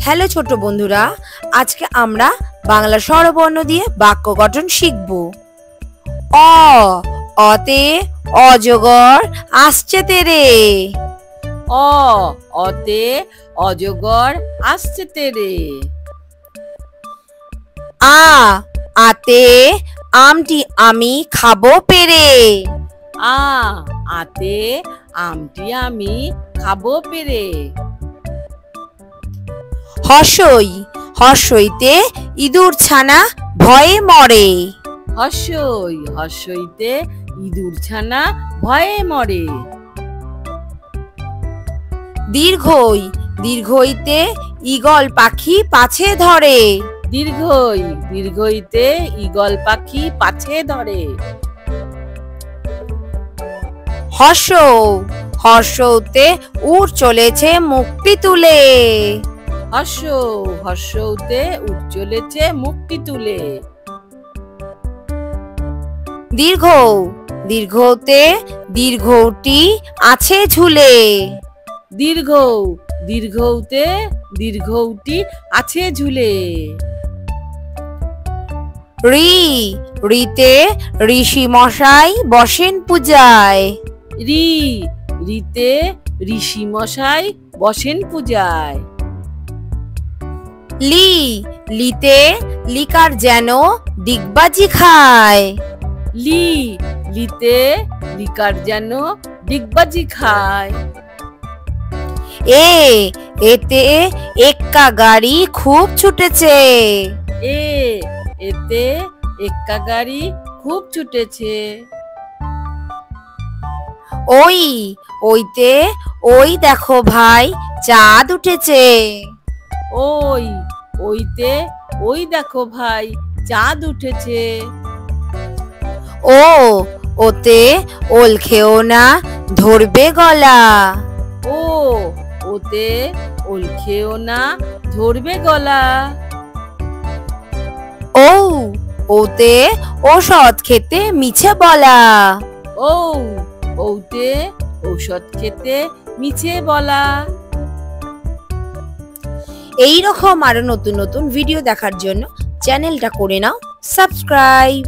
Hello ছোট বন্ধুরা, আজকে আমরা বাংলা স্বরবর্ণ দিয়ে বাক্য গঠন শিখব। অতে অজগর আসছে তেরে। অতে অজগর আসছে তেরে। আতে আমটি আমি খাবো পেরে। আতে আমটি আমি খাবো পেরে। হর্ষইতে ইঁদুর ছানা ভয়ে মরে। হর্ষইতে ইঁদুর ছানা ভয়ে মরে। দীর্ঘইতে ঈগল পাখি পাছে ধরে। দীর্ঘইতে ঈগল পাখি পাছে ধরে। হর্ষতে উট চলেছে মুক্তি তুলে। হর্ষতে উট চলেছে মুক্তি তুলে। দীর্ঘতে দীর্ঘটি আছে ঝুলে। দীর্ঘতে দীর্ঘটি আছে ঝুলে। ঋতে ঋষি মশাই বসেন পূজায়। ঋতে ঋষি মশাই বসেন পূজায়। লিতে লিকার যেন ডিগবাজি খায়। লিতে লিকার যেন ডিগবাজি খায়। এতে এক্কা গাড়ি খুব ছুটেছে। এতে এক্কা গাড়ি খুব ছুটেছে। ওইতে ওই দেখো ভাই চাঁদ উঠেছে। ওইতে ওই দেখো ভাই চাঁদ উঠেছে। ওতে ওল খেও না ধরবে গলা। ওতে ওল খেও না ধরবে গলা। ওতে ঔষধ খেতে মিছে বলা। ওতে ঔষধ খেতে মিছে বলা। এই রকম আরো নতুন নতুন ভিডিও দেখার জন্য চ্যানেলটা করে নাও সাবস্ক্রাইব।